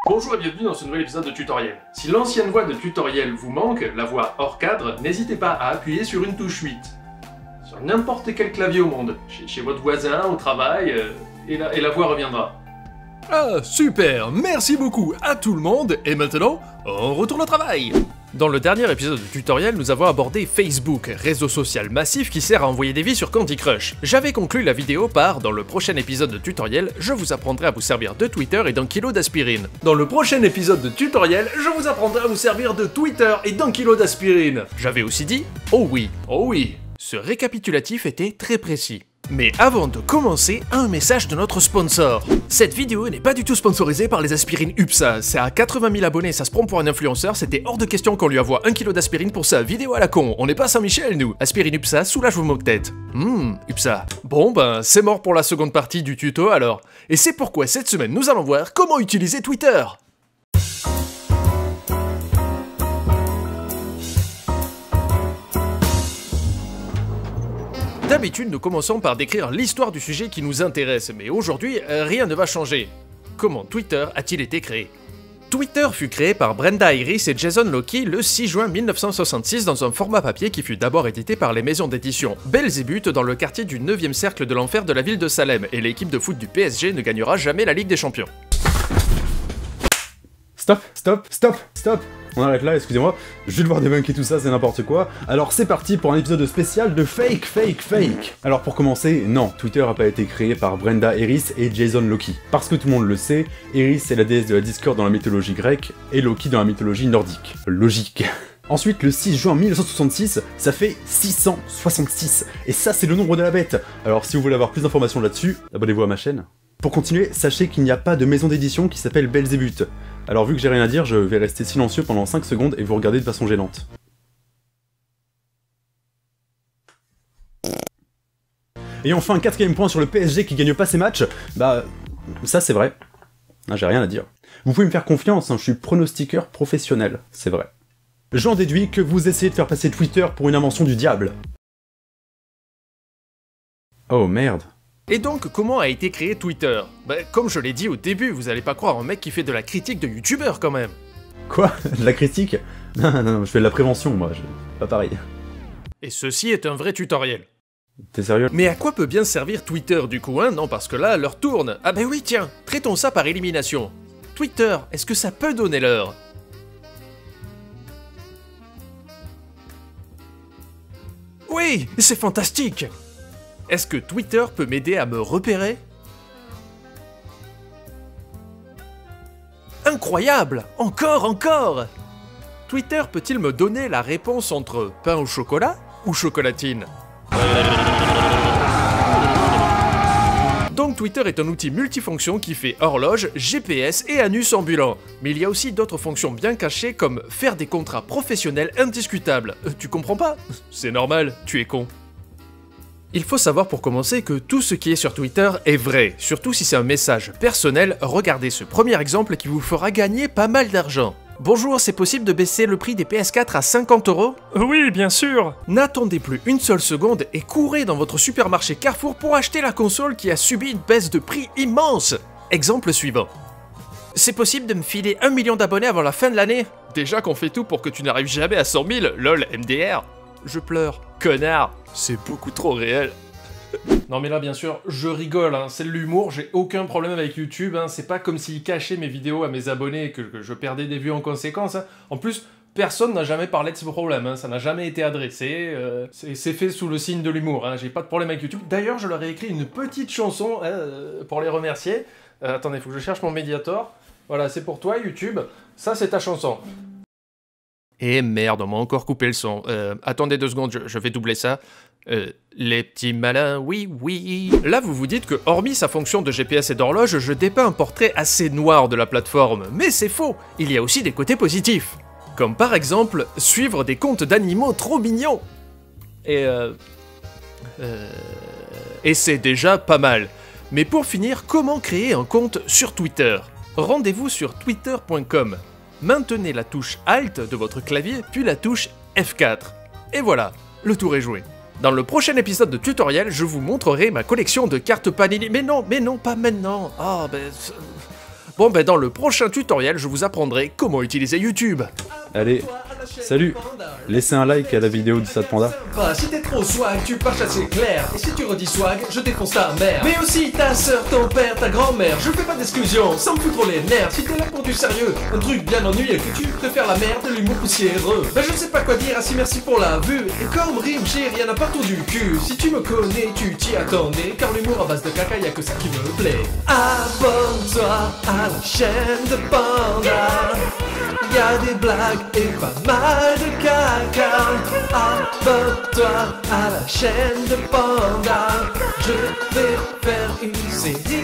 Bonjour et bienvenue dans ce nouvel épisode de tutoriel. Si l'ancienne voix de tutoriel vous manque, la voix hors cadre, n'hésitez pas à appuyer sur une touche 8. Sur n'importe quel clavier au monde, chez votre voisin, au travail, et la voix reviendra. Ah, super, merci beaucoup à tout le monde, et maintenant, on retourne au travail. Dans le dernier épisode de tutoriel, nous avons abordé Facebook, réseau social massif qui sert à envoyer des vies sur Candy Crush. J'avais conclu la vidéo par, dans le prochain épisode de tutoriel, je vous apprendrai à vous servir de Twitter et d'un kilo d'aspirine. Dans le prochain épisode de tutoriel, je vous apprendrai à vous servir de Twitter et d'un kilo d'aspirine. J'avais aussi dit, oh oui. Ce récapitulatif était très précis. Mais avant de commencer, un message de notre sponsor. Cette vidéo n'est pas du tout sponsorisée par les aspirines UPSA. C'est à 80 000 abonnés, ça se prend pour un influenceur, c'était hors de question qu'on lui envoie 1 kilo d'aspirine pour sa vidéo à la con. On n'est pas Saint-Michel, nous. Aspirine UPSA, soulage vos maux de tête. UPSA. Bon ben, c'est mort pour la seconde partie du tuto alors. Et c'est pourquoi cette semaine, nous allons voir comment utiliser Twitter. D'habitude, nous commençons par décrire l'histoire du sujet qui nous intéresse, mais aujourd'hui, rien ne va changer. Comment Twitter a-t-il été créé? Twitter fut créé par Brenda Iris et Jason Loki le 6 juin 1966 dans un format papier qui fut d'abord édité par les maisons d'édition Belzébuth dans le quartier du 9e cercle de l'enfer de la ville de Salem, et l'équipe de foot du PSG ne gagnera jamais la Ligue des Champions. Stop. On arrête là, excusez-moi. Je vais devoir débunker tout ça, c'est n'importe quoi. Alors c'est parti pour un épisode spécial de fake. Alors pour commencer, non, Twitter n'a pas été créé par Brenda Iris et Jason Loki. Parce que tout le monde le sait, Iris est la déesse de la discorde dans la mythologie grecque, et Loki dans la mythologie nordique. Logique. Ensuite, le 6 juin 1966, ça fait 666. Et ça, c'est le nombre de la bête. Alors si vous voulez avoir plus d'informations là-dessus, abonnez-vous à ma chaîne. Pour continuer, sachez qu'il n'y a pas de maison d'édition qui s'appelle Belzébuth. Alors vu que j'ai rien à dire, je vais rester silencieux pendant 5 secondes et vous regarder de façon gênante. Et enfin, 4ème point sur le PSG qui gagne pas ses matchs, bah ça c'est vrai. J'ai rien à dire. Vous pouvez me faire confiance, je suis pronostiqueur professionnel, c'est vrai. J'en déduis que vous essayez de faire passer Twitter pour une invention du diable. Oh merde. Et donc, comment a été créé Twitter? Comme je l'ai dit au début, vous allez pas croire un mec qui fait de la critique de youtubeur quand même. Quoi? De la critique? Non, je fais de la prévention moi, pas pareil. Et ceci est un vrai tutoriel. T'es sérieux? Mais à quoi peut bien servir Twitter du coup, hein? Non, parce que là, l'heure tourne. Ah ben oui, tiens, traitons ça par élimination. Twitter, est-ce que ça peut donner l'heure? Oui, c'est fantastique! Est-ce que Twitter peut m'aider à me repérer? Incroyable! Encore! Twitter peut-il me donner la réponse entre pain au chocolat ou chocolatine? Donc Twitter est un outil multifonction qui fait horloge, GPS et anus ambulant. Mais il y a aussi d'autres fonctions bien cachées comme faire des contrats professionnels indiscutables. Tu comprends pas? C'est normal, tu es con. Il faut savoir pour commencer que tout ce qui est sur Twitter est vrai, surtout si c'est un message personnel. Regardez ce premier exemple qui vous fera gagner pas mal d'argent. Bonjour, c'est possible de baisser le prix des PS4 à 50 €? Oui, bien sûr. N'attendez plus une seule seconde et courez dans votre supermarché Carrefour pour acheter la console qui a subi une baisse de prix immense. Exemple suivant. C'est possible de me filer 1 million d'abonnés avant la fin de l'année? Déjà qu'on fait tout pour que tu n'arrives jamais à 100 000, lol, MDR. Je pleure. Connard, c'est beaucoup trop réel. Non mais là bien sûr, je rigole, hein. C'est de l'humour, j'ai aucun problème avec YouTube, hein. C'est pas comme s'ils cachaient mes vidéos à mes abonnés et que je perdais des vues en conséquence, hein. En plus, personne n'a jamais parlé de ce problème, hein. Ça n'a jamais été adressé, c'est fait sous le signe de l'humour, hein. J'ai pas de problème avec YouTube. D'ailleurs, je leur ai écrit une petite chanson pour les remercier. Attendez, faut que je cherche mon Mediator. Voilà, c'est pour toi YouTube, ça c'est ta chanson. Et merde, on m'a encore coupé le son. Attendez 2 secondes, je vais doubler ça. Les petits malins, oui. Là, vous vous dites que, hormis sa fonction de GPS et d'horloge, je dépeins un portrait assez noir de la plateforme. Mais c'est faux, il y a aussi des côtés positifs. Comme par exemple, suivre des comptes d'animaux trop mignons. Et c'est déjà pas mal. Mais pour finir, comment créer un compte sur Twitter? Rendez-vous sur twitter.com. Maintenez la touche Alt de votre clavier, puis la touche F4. Et voilà, le tour est joué. Dans le prochain épisode de tutoriel, je vous montrerai ma collection de cartes Panini. Mais non, pas maintenant. Bon ben dans le prochain tutoriel, je vous apprendrai comment utiliser YouTube. Allez, salut. Laissez un like à la vidéo de Sad Panda. Si t'es trop swag, tu pars chasser clair. Et si tu redis swag, je défonce ta mère. Mais aussi ta soeur, ton père, ta grand-mère. Je fais pas d'exclusion, ça me fout trop les nerfs. Si t'es là pour du sérieux, un truc bien ennuyeux, que tu préfères la merde de l'humour poussiéreux. Ben je sais pas quoi dire, assez merci pour la vue. Et comme rime, j'ai rien à partout du cul. Si tu me connais, tu t'y attendais. Car l'humour à base de caca, y'a que ça qui me plaît. Abonne-toi à la chaîne de Panda. Y'a des blagues et pas mal de caca. Abonne-toi à la chaîne de Panda. Je vais faire une série